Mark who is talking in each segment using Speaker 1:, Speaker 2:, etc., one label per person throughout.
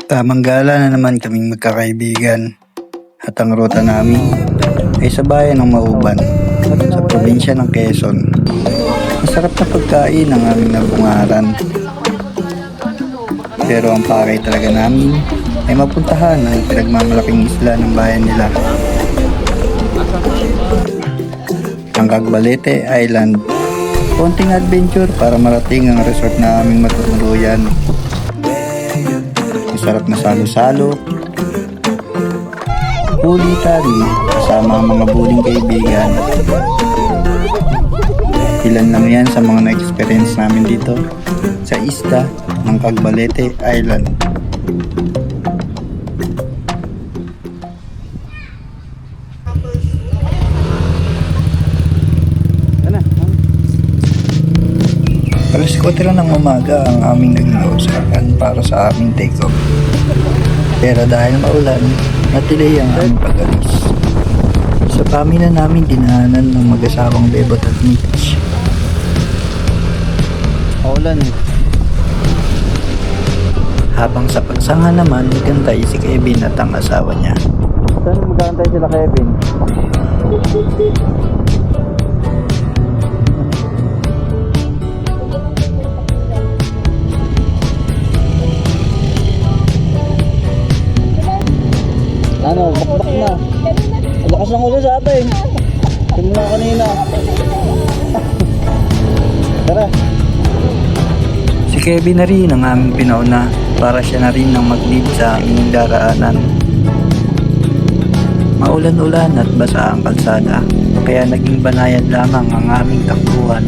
Speaker 1: Tamang gala na naman kaming magkakaibigan at ang ruta namin ay sa bayan ng Mauban sa probinsya ng Quezon. Masarap na pagkain ang aming nabungaran. Pero ang pakay talaga namin ay mapuntahan ang pinagmamalaking isla ng bayan nila. Ang Cagbalete Island. Konting adventure para marating ang resort na aming matutuluyan. Masarap na salo-salo, huli tali kasama ang mga buling kaibigan. Ilan lang yan sa mga na-experience namin dito sa isla ng Cagbalete Island. Alas 4 ng umaga ang aming naglausakan para sa aming take-off. Pero dahil maulan, natilay ang aming pag-alis. Sa pamina namin dinaanan ng mag-asawang Bebot at Mitch. Maulan eh. Habang sa pagsanga naman, nagantay si Kevin at ang asawa niya. Saan mag-aantay sila, Kevin? Ano, bakbak na. Ang lakas ng ulo sa atin. Simula kanina. Tara. Si Kevin na rin ang aming pinauna para siya na rin ang mag-lead sa aming daraanan. Maulan-ulan at basa ang kalsada, kaya naging banayad lamang ang aming takbuhan.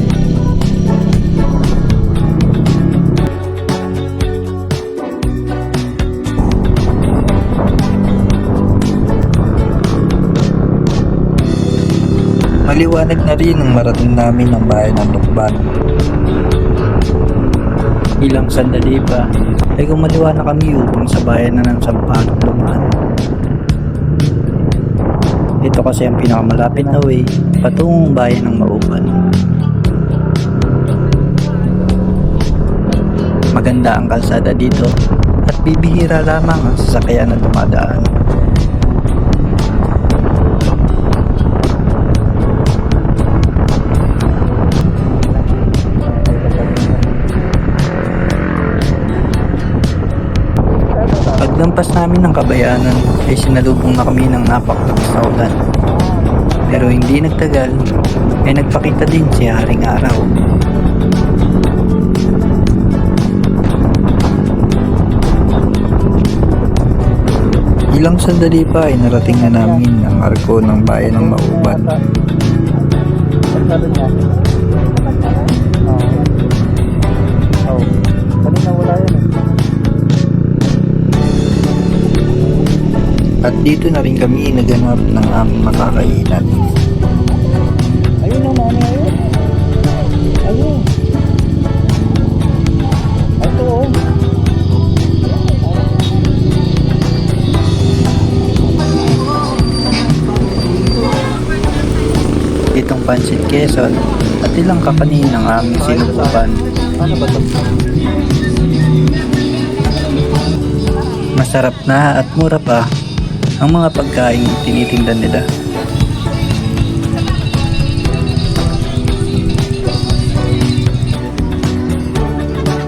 Speaker 1: Maliwanag na rin ang marating namin ng bayan ng Lukban. Ilang sandali pa ay gumaliwa na kami upang sa bayan na ng Sampaloc dumaan. Ito kasi ang pinakamalapit na way patungong bayan ng Mauban. Maganda ang kalsada dito at bibihira lamang ang sasakyan na dumadaan. Paglampas namin ng Kabayanan ay sinalubong na kami ng napakalakas na ulan. Pero hindi nagtagal ay nagpakita din si Haring Araw. Ilang sandali pa ay narating na namin ang arko ng bayan ng Mauban. Kanina wala yan eh. At dito na rin kami naganap ng aming makakainan. Ayun na mami, ayun. Ayun. Ito oh. Itong Pancit Quezon at ilang kakanin ng aming sinubukan. Ano ba ito? Masarap na at mura pa ang mga pagkain tinitinda nila.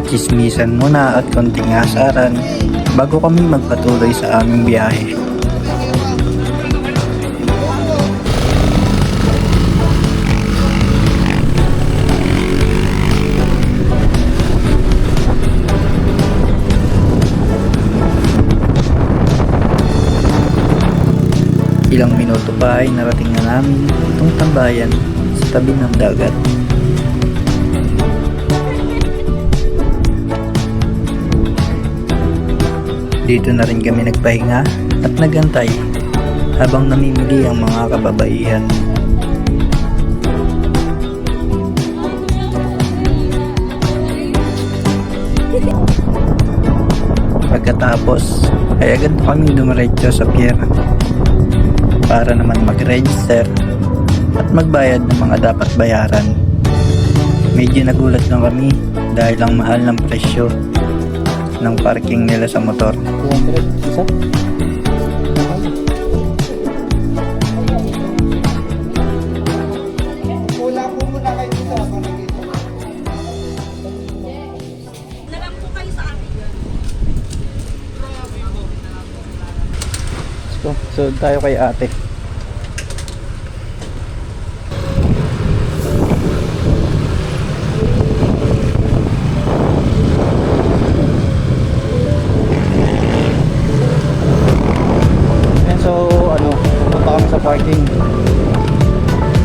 Speaker 1: Chismisan muna at konting asaran bago kami magpatuloy sa aming biyahe. Ilang minuto pa ay narating na namin itong tambayan sa tabi ng dagat. Dito na rin kami nagpahinga at nagantay habang namimili ang mga kababaihan. Pagkatapos ay agad kami dumiretso sa pier para naman mag-register at magbayad ng mga dapat bayaran. Medyo nagulat lang kami dahil ang mahal ng presyo. ng parking nila sa motor.
Speaker 2: 200 isa?
Speaker 1: So tayo kay ate. Ayan, so pupunta kami sa parking.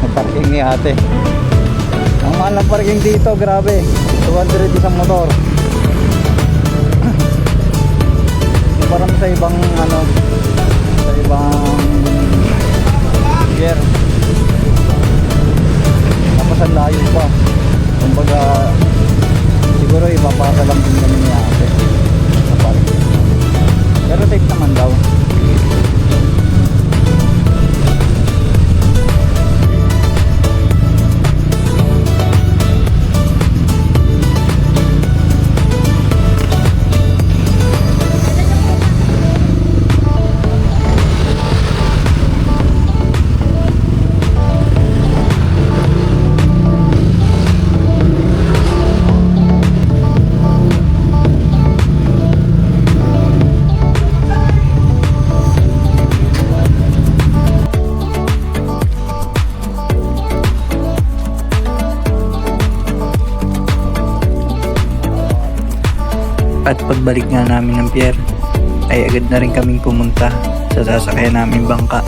Speaker 1: Ang parking ni ate. Ang mahal ng parking dito, grabe. 200 isang motor. Hindi parang sa ibang sa ibang pier. Tapos ang layo pa. Kumbaga siguro ipapasa lang din kami ni ate sa parking. Pero safe naman daw. At pagbalik nga namin ng pier ay agad na rin kaming pumunta sa sasakyan naming bangka.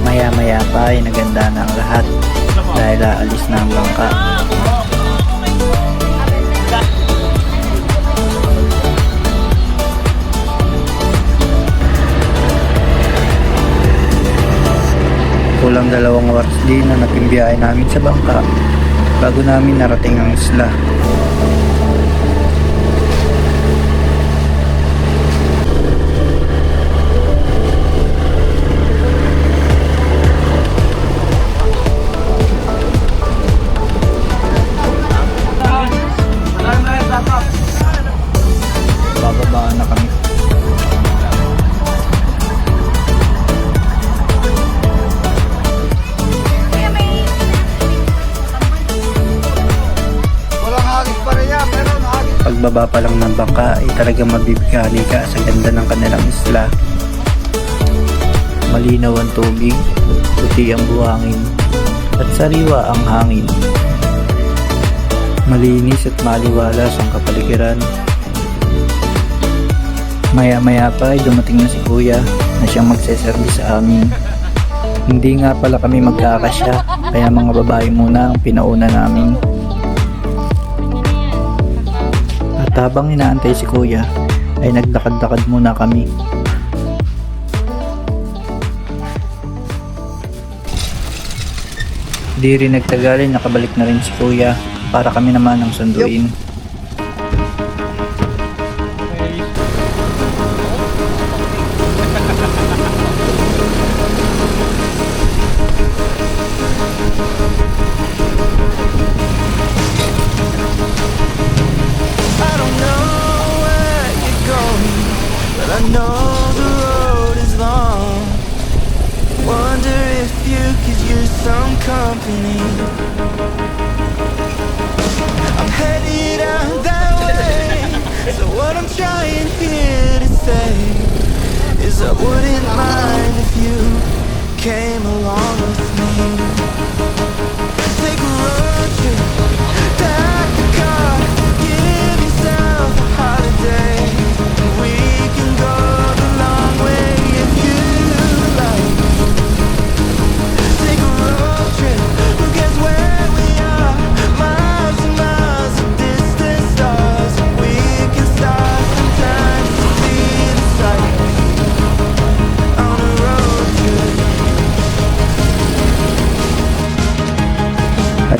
Speaker 1: Maya-maya pa ay naganda na ang lahat dahil aalis na ang bangka. Kulang 2 oras din na naging biyahe namin sa bangka bago namin narating ang isla. Bababa na kami. Pagbaba pa lang ng bangka ay talagang mabibigani ka sa ganda ng kanilang isla. Malinaw ang tubig, puti ang buhangin, at sariwa ang hangin. Malinis at maliwalas ang kapaligiran. Maya-maya pa ay dumating na si kuya na siyang magseservice sa amin. Hindi nga pala kami magkakasya, kaya mga babae muna ang pinauna namin. At habang inaantay si kuya ay naglakad-lakad muna kami. Di rin nagtagal, nakabalik na rin si kuya para kami naman ang sunduin.
Speaker 3: I know the road is long. Wonder if you could use some company. I'm headed out that way. So what I'm trying here to say is I wouldn't mind if you came along with me. Take a road trip, pack the car, give yourself a holiday. We can go the long way if you like. Take a road trip,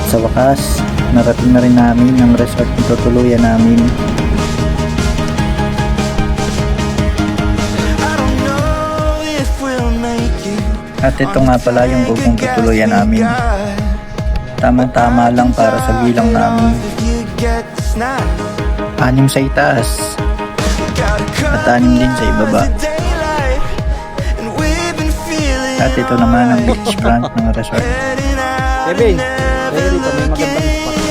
Speaker 1: Sa wakas, narating na rin namin ang resort na tutuluyan namin.
Speaker 3: I don't know if we'll make it.
Speaker 1: At ito nga pala yung bubong tutuluyan namin. Tama-tama lang para sa bilang namin. 6 sa itaas at 6 din sa ibaba. At ito naman ang beach front ng resort.
Speaker 2: Kevin, kaya dito may magandang spot.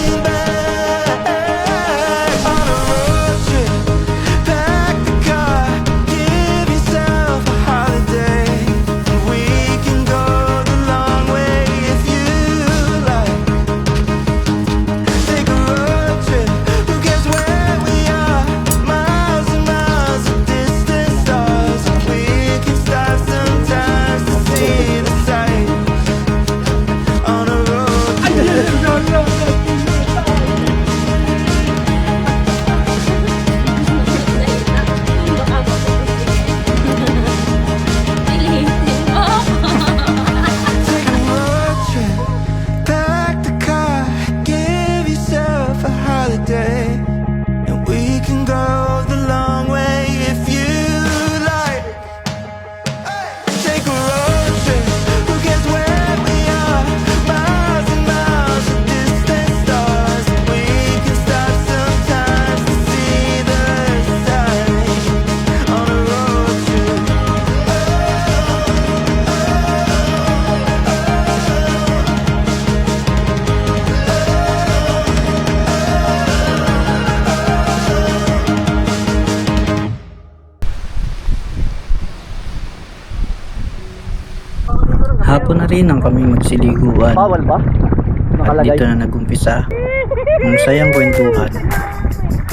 Speaker 1: Hapon na rin ang kami magsiliguan.
Speaker 2: Bawal ba?
Speaker 1: At
Speaker 2: Nakalagay.
Speaker 1: dito na nagumpisa ang masayang kwentuhan,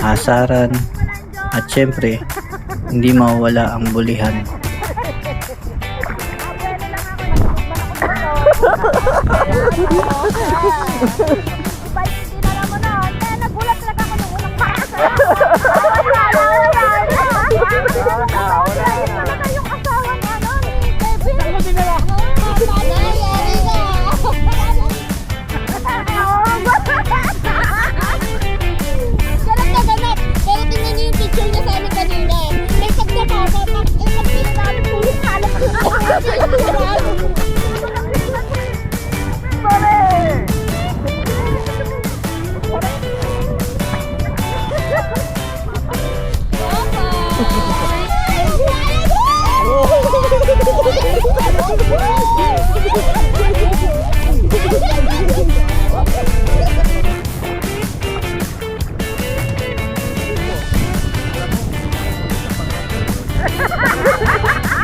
Speaker 1: hasaran, at syempre, hindi mawawala ang bulihan.
Speaker 4: Pero tingnan niyo yung picture niya sa amin kanina. May pagdamapapak. Pagpili namin pulis kalat.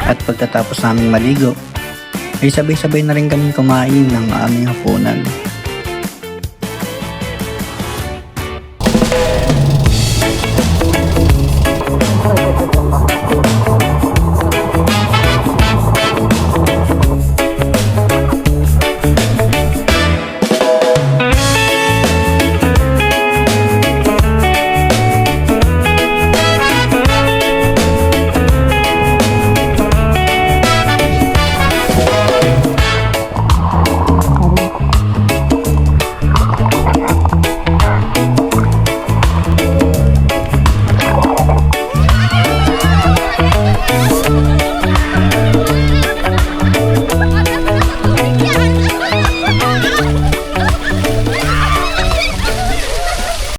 Speaker 1: At pagkatapos naming maligo, ay sabay-sabay na rin kaming kumain ng aming hapunan.